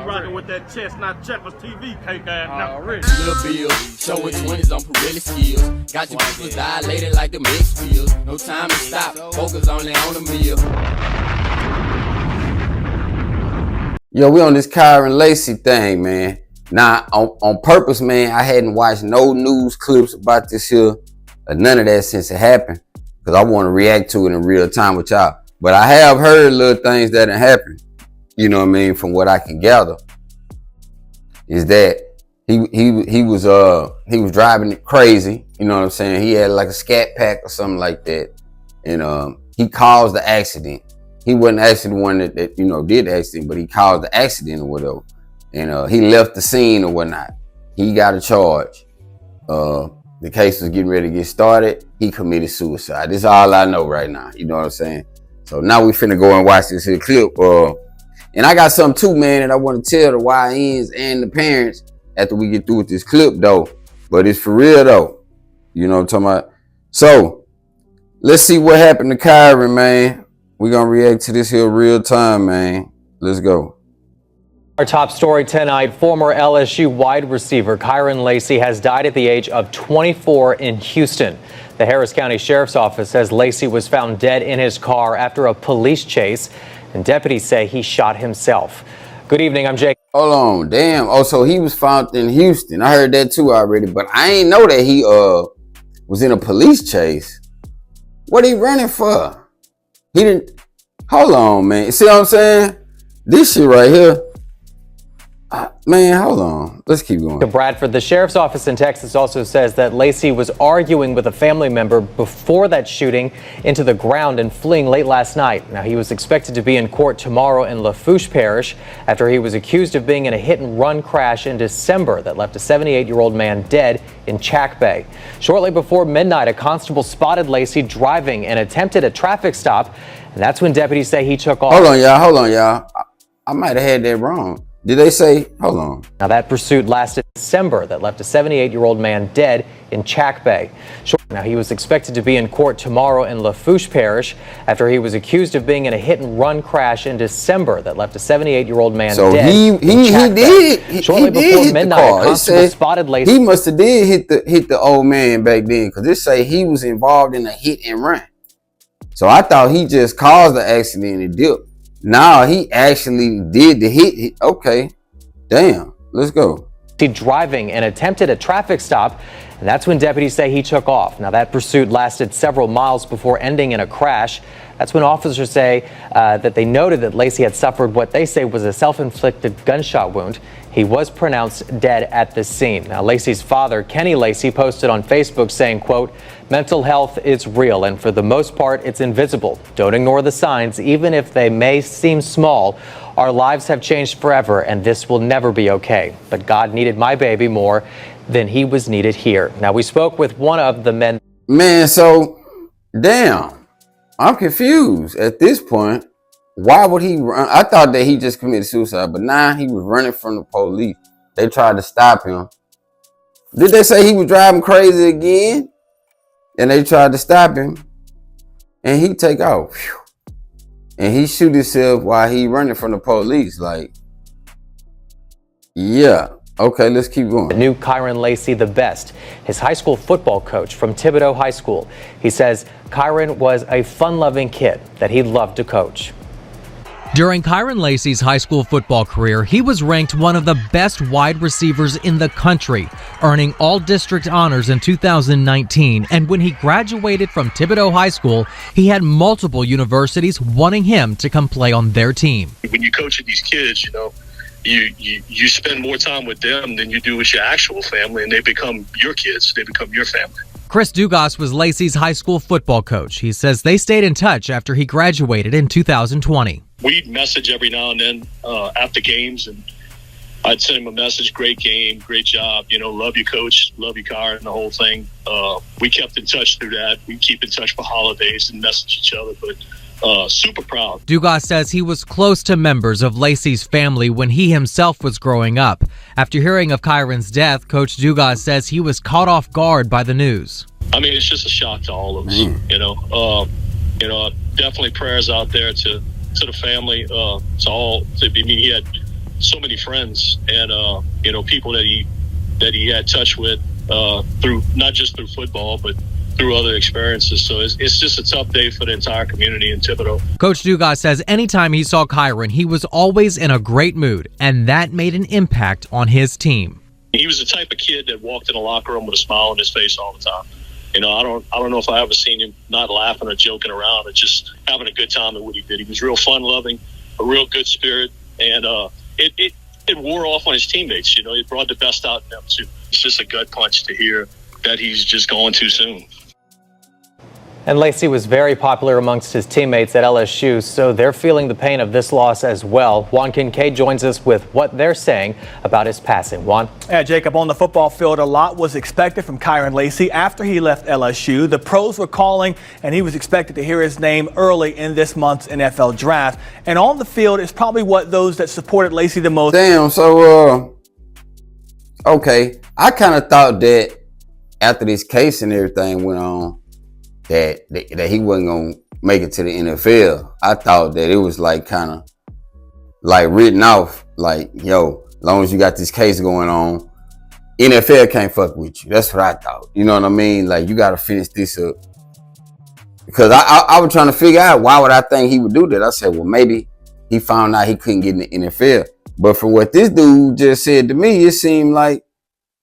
rocking with that chestnut checkers TV cake ass now. Little Bill, showing 20s on Pirelli skills. Got your people dilated like the mixed fields. No time to stop, focus only on the meal. Yo, we on this Kyren Lacy thing, man. Now, on purpose, man, I hadn't watched no news clips about this here, or none of that since it happened, because I want to react to it in real time with y'all. But I have heard little things that have happened, you know what I mean, from what I can gather, is that he was driving it crazy, you know what I'm saying? He had like a scat pack or something like that, and he caused the accident. He wasn't actually the one that did the accident, but he caused the accident or whatever. And he left the scene or whatnot. He got a charge. The case was getting ready to get started. He committed suicide. This is all I know right now. You know what I'm saying? So now we finna go and watch this here clip. And I got something too, man, that I want to tell the YNs and the parents after we get through with this clip, though. But it's for real, though. You know what I'm talking about? So let's see what happened to Kyren, man. We're going to react to this here real time, man. Let's go. Our top story tonight, former LSU wide receiver Kyren Lacy has died at the age of 24 in Houston. The Harris County Sheriff's Office says Lacy was found dead in his car after a police chase, and deputies say he shot himself. Good evening, I'm Jake. Hold on, damn. Oh, so he was found in Houston. I heard that too already, but I ain't know that he was in a police chase. What he running for? He didn't. Hold on, man. See what I'm saying? This shit right here. Man, hold on. Let's keep going. To Bradford, the sheriff's office in Texas also says that Lacy was arguing with a family member before that shooting into the ground and fleeing late last night. Now, he was expected to be in court tomorrow in Lafourche Parish after he was accused of being in a hit-and-run crash in December that left a 78-year-old man dead in Chack Bay. Shortly before midnight, a constable spotted Lacy driving and attempted a traffic stop, and that's when deputies say he took off. Hold on, y'all. I might have had that wrong. Did they say, hold on. Now that pursuit lasted December that left a 78-year-old man dead in Chack Bay. Now he was expected to be in court tomorrow in Lafourche Parish after he was accused of being in a hit-and-run crash in December that left a 78-year-old man dead. So he did. Shortly before midnight, a constable spotted Lacy. He must have did hit the old man back then, because it say he was involved in a hit and run. So I thought he just caused the accident and dipped. Now he actually did the hit. Okay, damn, let's go. He driving and attempted a traffic stop, and that's when deputies say he took off. Now that pursuit lasted several miles before ending in a crash. That's when officers say that they noted that Lacy had suffered what they say was a self-inflicted gunshot wound. He was pronounced dead at the scene. Now, Lacy's father, Kenny Lacy, posted on Facebook saying, quote, "Mental health is real, and for the most part, it's invisible. Don't ignore the signs, even if they may seem small. Our lives have changed forever, and this will never be okay. But God needed my baby more than he was needed here." Now, we spoke with one of the men. Man, so, damn, I'm confused at this point. Why would he run? I thought that he just committed suicide, but nah, he was running from the police. They tried to stop him. Did they say he was driving crazy again? And they tried to stop him, and he take off. Whew. And he shoot himself while he running from the police. Like, yeah. Okay, let's keep going. The new Kyren Lacy the best, his high school football coach from Thibodeau High School. He says Kyren was a fun-loving kid that he loved to coach. During Kyren Lacy's high school football career, he was ranked one of the best wide receivers in the country, earning all district honors in 2019. And when he graduated from Thibodeau High School, he had multiple universities wanting him to come play on their team. When you coach these kids, you spend more time with them than you do with your actual family, and they become your kids. They become your family. Chris Dugas was Lacy's high school football coach. He says they stayed in touch after he graduated in 2020. We'd message every now and then after games, and I'd send him a message, great game, great job, love you, coach, love you, Kyren, the whole thing. We kept in touch through that. We keep in touch for holidays and message each other, but super proud. Dugas says he was close to members of Lacy's family when he himself was growing up. After hearing of Kyren's death, Coach Dugas says he was caught off guard by the news. I mean, it's just a shock to all of us, definitely prayers out there to the family, he had so many friends and people that he had touch with through not just through football but through other experiences. So it's just a tough day for the entire community in Thibodaux. Coach Dugas says anytime he saw Kyren, he was always in a great mood, and that made an impact on his team. He was the type of kid that walked in the locker room with a smile on his face all the time. I don't know if I ever seen him not laughing or joking around or just having a good time at what he did. He was real fun loving, a real good spirit, and it wore off on his teammates. It brought the best out in them too. It's just a gut punch to hear that he's just gone too soon. And Lacy was very popular amongst his teammates at LSU, so they're feeling the pain of this loss as well. Juan Kincaid joins us with what they're saying about his passing. Juan? Yeah, Jacob, on the football field, a lot was expected from Kyren Lacy after he left LSU. The pros were calling, and he was expected to hear his name early in this month's NFL draft. And on the field is probably what those that supported Lacy the most. Damn, so, okay. I kind of thought that after this case and everything went on, that he wasn't gonna make it to the NFL. I thought that it was like kind of like written off, like, yo, as long as you got this case going on, NFL can't fuck with you. That's what I thought. You know what I mean? Like, you got to finish this up. Because I was trying to figure out why would I think he would do that. I said, well, maybe he found out he couldn't get in the NFL. But from what this dude just said to me, it seemed like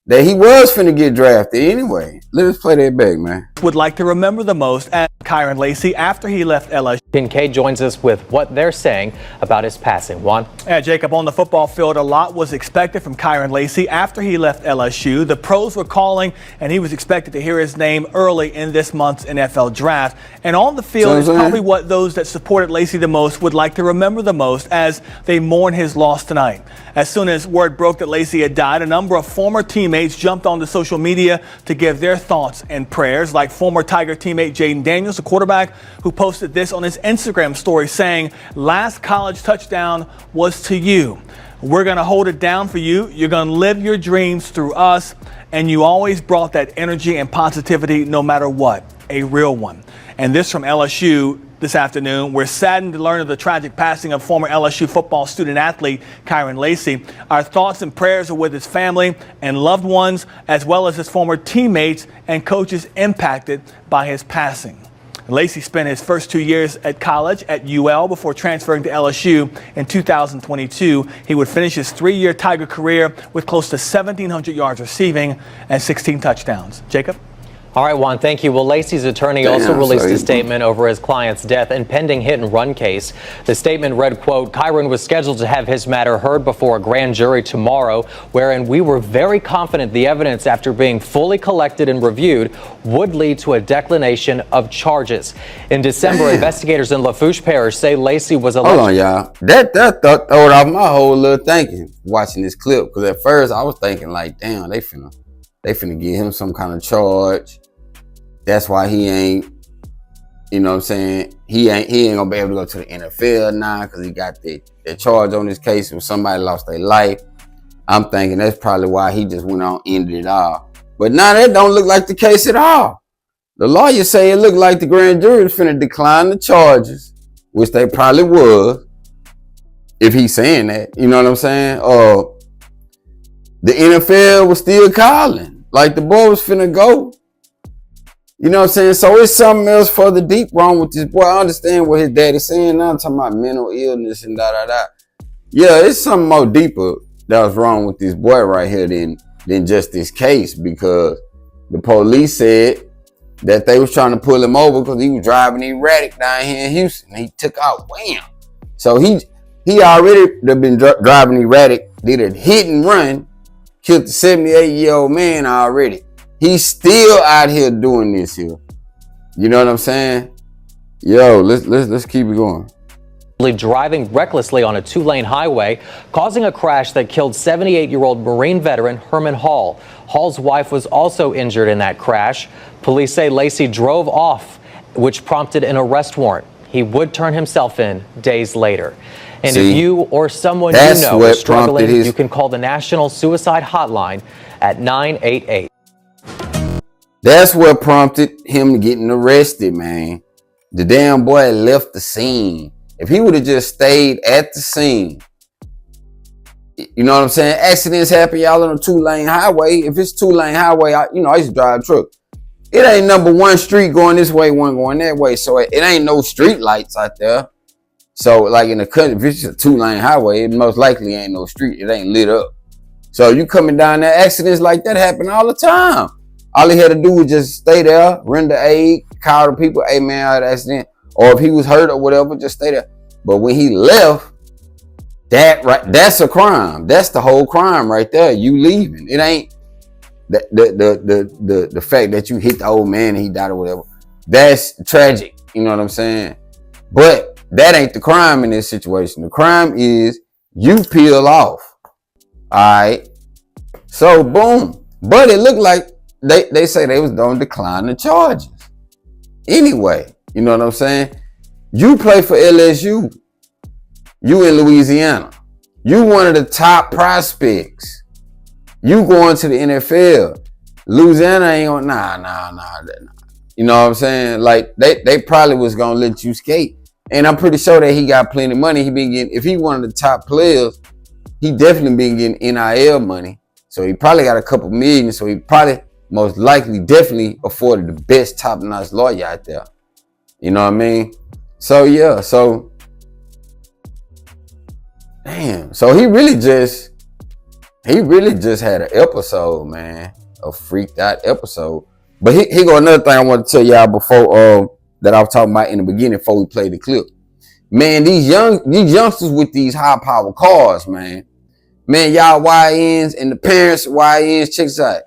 that he was finna get drafted anyway. Let's play that back, man. Would like to remember the most at Kyren Lacy after he left LSU. Kincaid joins us with what they're saying about his passing. Juan? Yeah, Jacob, on the football field, a lot was expected from Kyren Lacy after he left LSU. The pros were calling, and he was expected to hear his name early in this month's NFL draft. And on the field is probably what those that supported Lacy the most would like to remember the most as they mourn his loss tonight. As soon as word broke that Lacy had died, a number of former teammates jumped onto social media to give their thoughts and prayers, like former Tiger teammate Jaden Daniels, the quarterback, who posted this on his Instagram story saying, "Last college touchdown was to you. We're going to hold it down for you. You're going to live your dreams through us. And you always brought that energy and positivity no matter what. A real one." And this from LSU this afternoon. We're saddened to learn of the tragic passing of former LSU football student athlete Kyren Lacy. Our thoughts and prayers are with his family and loved ones, as well as his former teammates and coaches impacted by his passing. Lacy spent his first 2 years at college at UL before transferring to LSU in 2022. He would finish his 3-year Tiger career with close to 1,700 yards receiving and 16 touchdowns. Jacob? All right, Juan, thank you. Well, Lacy's attorney also released a statement over his client's death and pending hit-and-run case. The statement read, quote, "Kyren was scheduled to have his matter heard before a grand jury tomorrow, wherein we were very confident the evidence, after being fully collected and reviewed, would lead to a declination of charges." In December, investigators in Lafourche Parish say Lacy was alleged. Hold on, y'all. That throw off my whole little thinking watching this clip. Because at first I was thinking like, damn, they finna give him some kind of charge. That's why he ain't, you know what I'm saying? He ain't gonna be able to go to the NFL now because he got the charge on this case when somebody lost their life. I'm thinking that's probably why he just went on and ended it all. But now that don't look like the case at all. The lawyer say it looked like the grand jury was finna decline the charges, which they probably was, if he's saying that. You know what I'm saying? The NFL was still calling. Like the boy was finna go. You know what I'm saying? So it's something else further deep wrong with this boy. I understand what his daddy's saying now. I'm talking about mental illness and da-da-da. Yeah, it's something more deeper that was wrong with this boy right here than just this case, because the police said that they was trying to pull him over because he was driving erratic down here in Houston. He took out, wham. So he already been driving erratic, did a hit and run, killed the 78-year-old man already. He's still out here doing this here. You know what I'm saying? Yo, let's keep it going. Driving recklessly on a 2-lane highway, causing a crash that killed 78-year-old Marine veteran Herman Hall. Hall's wife was also injured in that crash. Police say Lacy drove off, which prompted an arrest warrant. He would turn himself in days later. And if you or someone you know is struggling, you can call the National Suicide Hotline at 988. That's what prompted him getting arrested, man. The damn boy left the scene. If he would have just stayed at the scene, You know what I'm saying? Accidents happen, y'all, on a 2-lane highway. If it's 2-lane highway, I used to drive a truck. It ain't number one street going this way, one going that way. So it ain't no street lights out there. So like in the country, if it's just a 2-lane highway, it most likely ain't no street. It ain't lit up. So you coming down there, accidents like that happen all the time. All he had to do was just stay there, render aid, call the people, hey man, I had an accident. Or if he was hurt or whatever, just stay there. But when he left, that's a crime. That's the whole crime right there. You leaving. It ain't the fact that you hit the old man and he died or whatever. That's tragic. You know what I'm saying? But that ain't the crime in this situation. The crime is you peel off. All right. So boom. But it looked like they say they was going to decline the charges. Anyway, you know what I'm saying? You play for LSU. You in Louisiana. You one of the top prospects. You going to the NFL. Louisiana ain't on nah. You know what I'm saying? Like they probably was gonna let you skate. And I'm pretty sure that he got plenty of money. He been getting, if he one of the top players, he definitely been getting NIL money. So he probably got a couple million. So he probably most likely definitely afforded the best top-notch lawyer out there. You know what I mean? So yeah, so damn. So he really just had an episode, man. A freaked out episode. But here go another thing I want to tell y'all before that I was talking about in the beginning before we played the clip. Man, these youngsters with these high power cars, man. Man, y'all YNs and the parents YNs, check this out.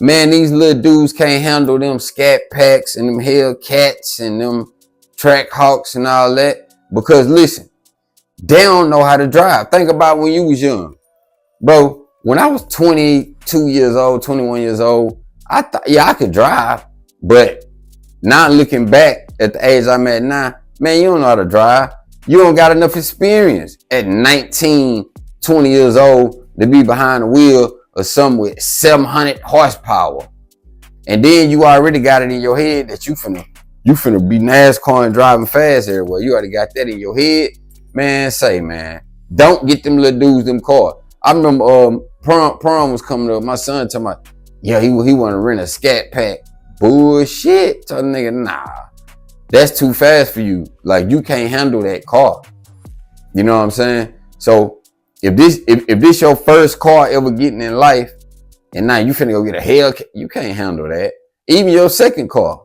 Man, these little dudes can't handle them scat packs and them Hellcats and them track hawks and all that. Because listen, they don't know how to drive. Think about when you was young. Bro, when I was 22 years old, 21 years old, I thought, yeah, I could drive. But now looking back at the age I'm at now, man, you don't know how to drive. You don't got enough experience at 19, 20 years old to be behind the wheel of something with 700 horsepower. And then you already got it in your head that you finna be NASCAR and driving fast everywhere. You already got that in your head. Man, man, don't get them little dudes them cars. I remember prom was coming up. My son told me, yeah, he want to rent a scat pack. Bullshit. Tell the nigga, nah, that's too fast for you. Like, you can't handle that car. You know what I'm saying? So if this your first car ever getting in life, and now you finna go get a Hellcat, you can't handle that. Even your second car,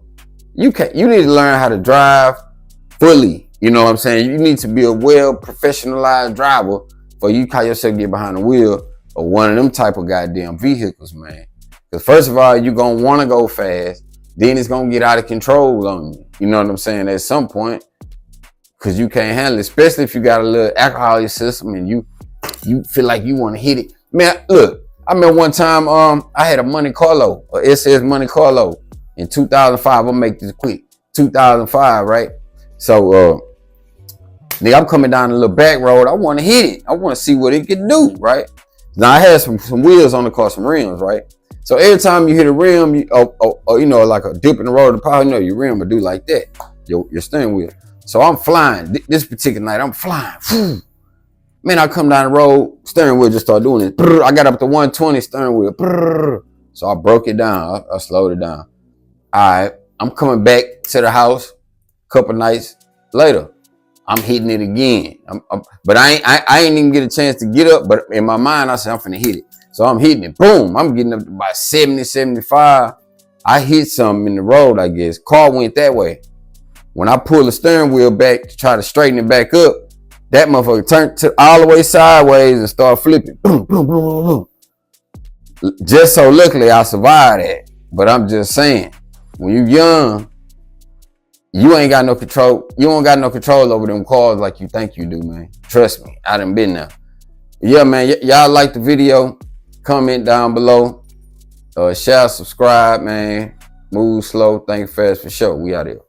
you need to learn how to drive fully. You know what I'm saying? You need to be a well professionalized driver for you call yourself get behind the wheel of one of them type of goddamn vehicles, man. Because first of all, you're gonna want to go fast. Then it's gonna get out of control on you. You know what I'm saying? At some point, because you can't handle it, especially if you got a little alcohol in your system and you feel like you want to hit it. Man, look, I remember one time I had a Monte Carlo, or SS Monte Carlo in 2005. I'll make this quick. 2005, right? So nigga, I'm coming down the little back road. I want to hit it. I want to see what it can do, right? Now I had some wheels on the car, some rims, right? So every time you hit a rim, or you know, like a dip in the road of power, you know, your rim will do like that, your steering wheel. So I'm flying. This particular night, I'm flying. Man, I come down the road, steering wheel just start doing it. I got up to 120 steering wheel. So I broke it down. I slowed it down. All right, I'm coming back to the house a couple nights later. I'm hitting it again. But I ain't even get a chance to get up. But in my mind, I said, I'm finna hit it. So I'm hitting it. Boom. I'm getting up to about 70, 75. I hit something in the road, I guess. Car went that way. When I pull the steering wheel back to try to straighten it back up, that motherfucker turned all the way sideways and started flipping. Boom, boom, boom, boom, boom. Just so luckily I survived that. But I'm just saying, when you young, you ain't got no control. You don't got no control over them cars like you think you do, man. Trust me, I done been there. Yeah, man, y'all like the video? Comment down below. Share, subscribe, man. Move slow, think fast for sure. We out here.